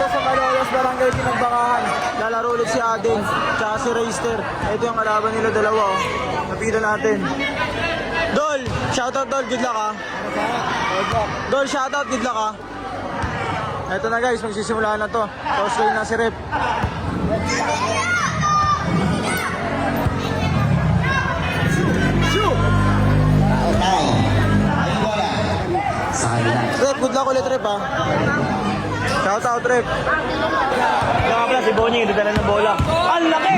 sa Malolos, Barangay Pinagbangahan. Lalaro ulit si Aden, tsaka si Reister. Ito yung kalaban nila dalawa, oh. Napita natin. Dol, shoutout Dol, good luck ha. Dol, shoutout, good luck ha. Ito na guys, magsisimula na to. Toss lane na si Rep. Rep, good luck ulit Rep ha. Shoutout Rep. Ito nga pala si Bonying, ito dala ng bola. Ang laki!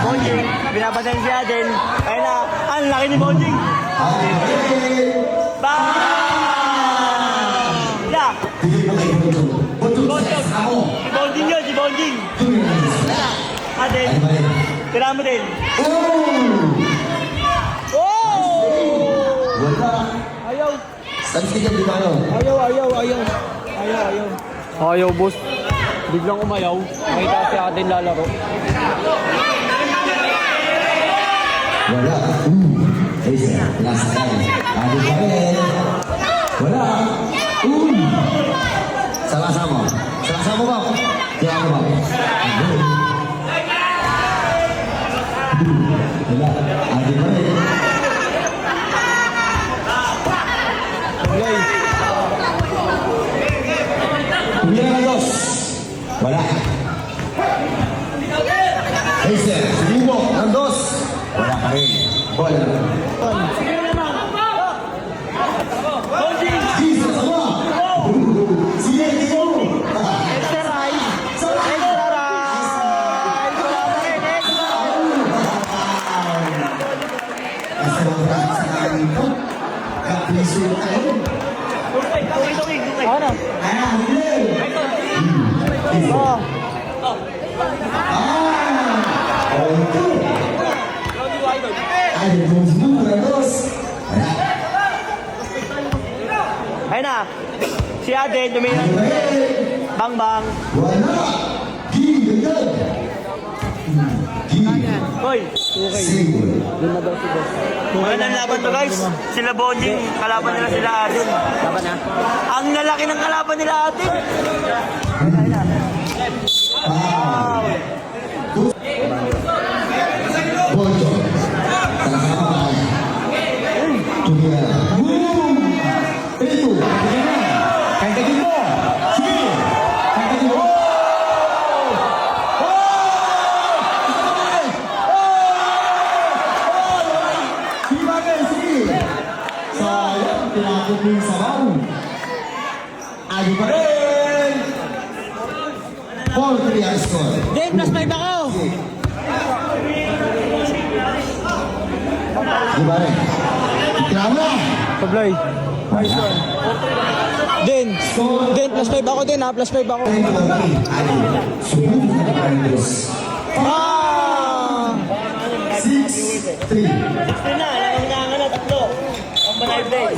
Bonying, binabasahin si Aden. Ayun na, ang laki ni Bonying. Bang! Ya! Si Bonying yun, si Bonying. Aden, tira mo din. Ayaw. Statistikan di mana? Ayaw boss. Biglang umayaw. Makita si Aden lalaro. Wala. Nasa tayo. Adi pa rin. Wala. Sama-sama. Sama-sama ba? Kaya ako ba? Wala. Adi pa rin. Kumilang ang dos. Wala. Heiser, sumubok ang dos. Wala pa rin. Bola. Jesus, sama. Sige, sige. Extra rise. Extra rise. Wala pa rin. Ano? Ayun na, si Aden, dumilang. Bang bang. Hoy, magandang laban to guys. Sila Bonying, kalaban nila sila Aden. Ang lalaki ng kalaban nila Aden. Bonjo. Sama-sama. Tumira. Itu. Kantagin mo. Sige. Kantagin mo. Sayang, tinakot yung sabaw. Adi pa rin. 4-3 ang score. Den, plus 5 ako. Gimana? Drama. Pablay. Nice one. Den, plus 5 ako din ha. Plus 5 ako. Ah! 6-3. Ito na, nangangangan na tatlo. Ang banay play.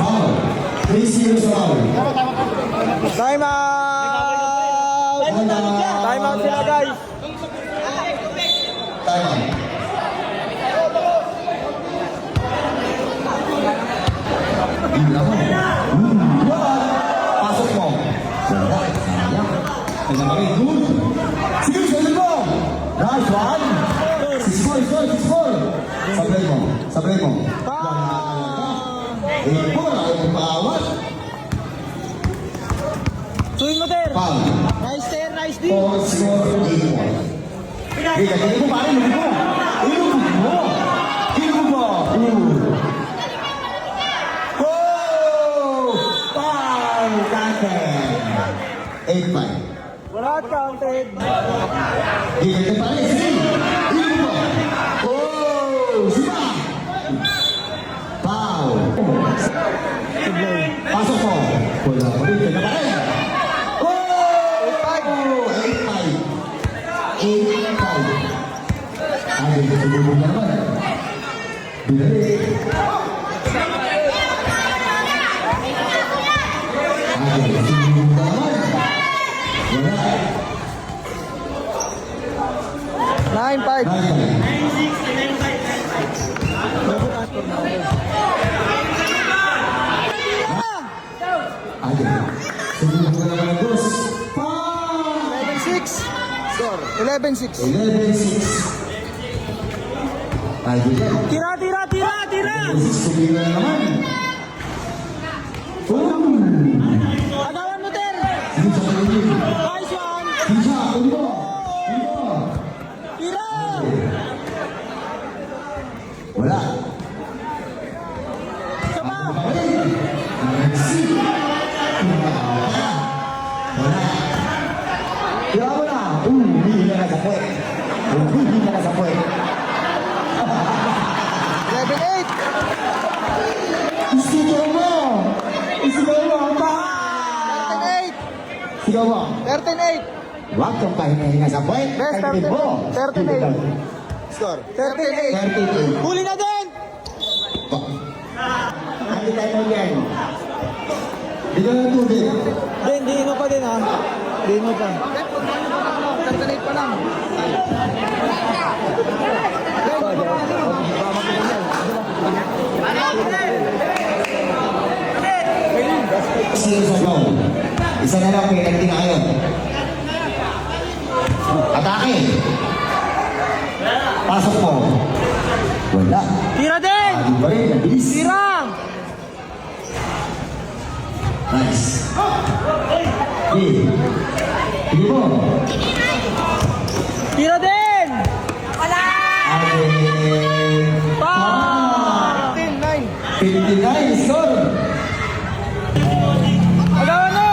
3-0 sa foul. Time out! Time out sila guys. Time out. Pasok mo. Good. Sige, sige mo. Nice one. 6-4. Sablay mo. Bola ang paawat. Swing mo, Ter. Foul. Nice, Ter. Nice D. 4-8. Hindi mo pare, ilubog mo. Foul, counted. 8-5. Wala counted. Hindi pa rin, sige. Ilubog mo. Sipa. Foul. Pasok mo. Wala pa rin, kaya pa rin. 8-5. Ay, sumunod naman. Binalik. Ay, sumunod naman. Wala. 9-5. 9-5. Ayan. Sumubok na naman ng dos. Foul! 11-6. Score. 11-6. 11-6. Ayan. Tira, tira, tira, tira! 11-6 tumira na naman. Boom! Agawan mo, Ter! Sige sa kaligid. Nice one! Sige sa, tulo. Tulo. Tira! Wala. Sama! Wala. Kaya mo na. Hindi na sa puwet. Hindi na sa puwet. 11-8. Isigaw mo. Isigaw mo. Pa! 13-8. Sigaw mo. 13-8. Huwag kang pahinga sa puwet. Best, Kahit mo. 13-8. Score. 13-8. 38. Huli na din! Hindi tayo mo yan. Bigyan ng tubig. Hindi mo pa din ha. Hindi mo pa. 13-8 pa lang. Sino sa goal? Isa na lang, may nagting na kayo. Atake! Pasok mo. Wala. Tira din! Adi pa rin, nabilis. Tira! Nice. Sige. Sige mo. Tira din! Ade. Pa! 15-9. 59, score. Agawan mo!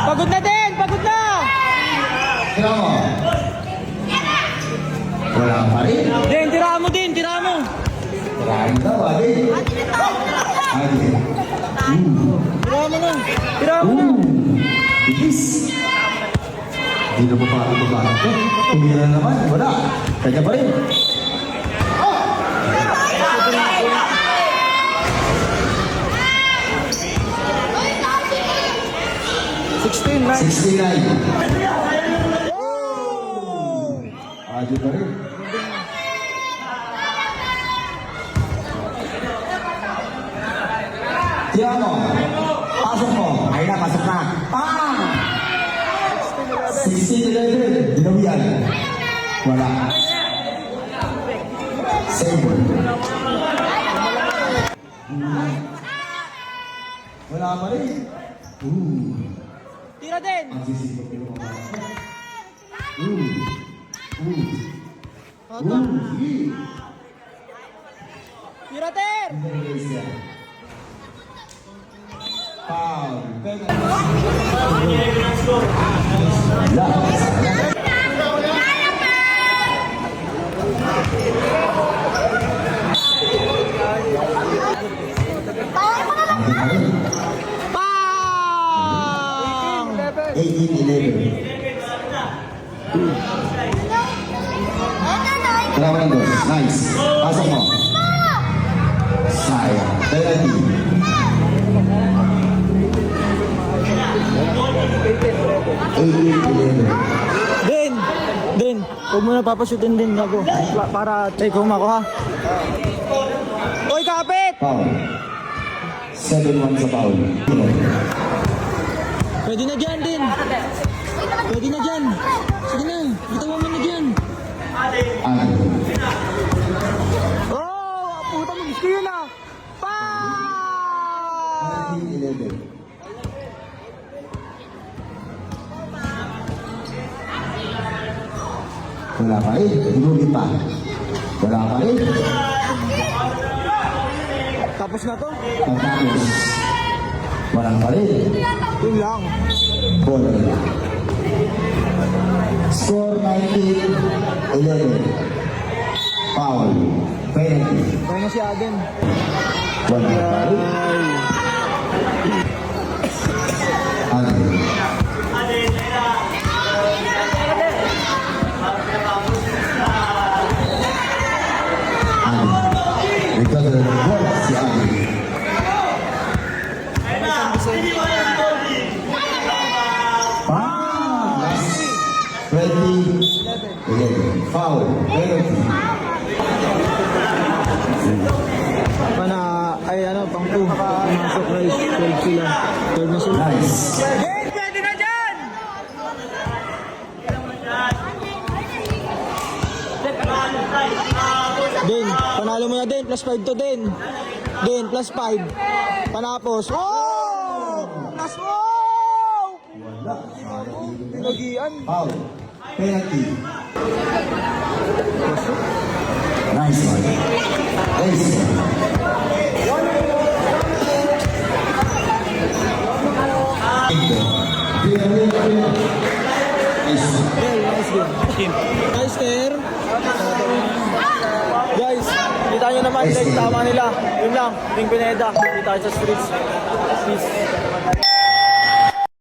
Pagod na din! Pagod na! Tira mo. Wala pa rin. Din, tira mo din! Tira mo! Tirahin daw, ade. Ade. Tira mo na! Tira mo na! Bilis. Hindi na pa parang babae ko. Tumira naman, wala. Kanya pa rin. Sixteen, 9. 69. Adi pa rin. Tiano, pasok mo. Ay na, pasok na. Pang! 16-11. Dinawian. Wala. Save. Wala pa rin. Tira din! Ang sisipag ko naman. Sige. Tira din! Foul. Pang! 18-11. Kailangan ng dos. Nice. Pasok mo. Sayang. Penalty. 18-11. Din. Huwag mo na papasutin din ako. Para take home ako ha. Uy, kapit! Foul. 7-1 sa foul. Pwede na dyan din. Pwede na dyan. Sige na. Bitawan mo na dyan. Ano? Oh! Puta mo. Gusto yun ah. Pa! 19-11. Wala pa rin. Hinuli pa. Wala pa rin. Tapos na to. Pagkatapos. Walang pa rin. Yun lang. Ball. Score 19-11. Foul. Penalty. Kaya na si Aden. Wala pa rin. Ano? Ano? Because of the ball, si Adi. Last 20. Foul. Penalty. Ay ano, pang 2. Pumasok Rice. 12 sila. 12 na sila. Nice. Pwede na dyan! Din, panalo mo na din. Plus 5 to din. Din, plus 5. Panapos. Oh! Nas mo! Wala. Lagian. Foul. Penalty. Nice one. Nice. Nice game. Nice there. Guys, kita nyo naman, like, tama nila. Yun lang, Ping Pineda. Kita sa streets. Peace.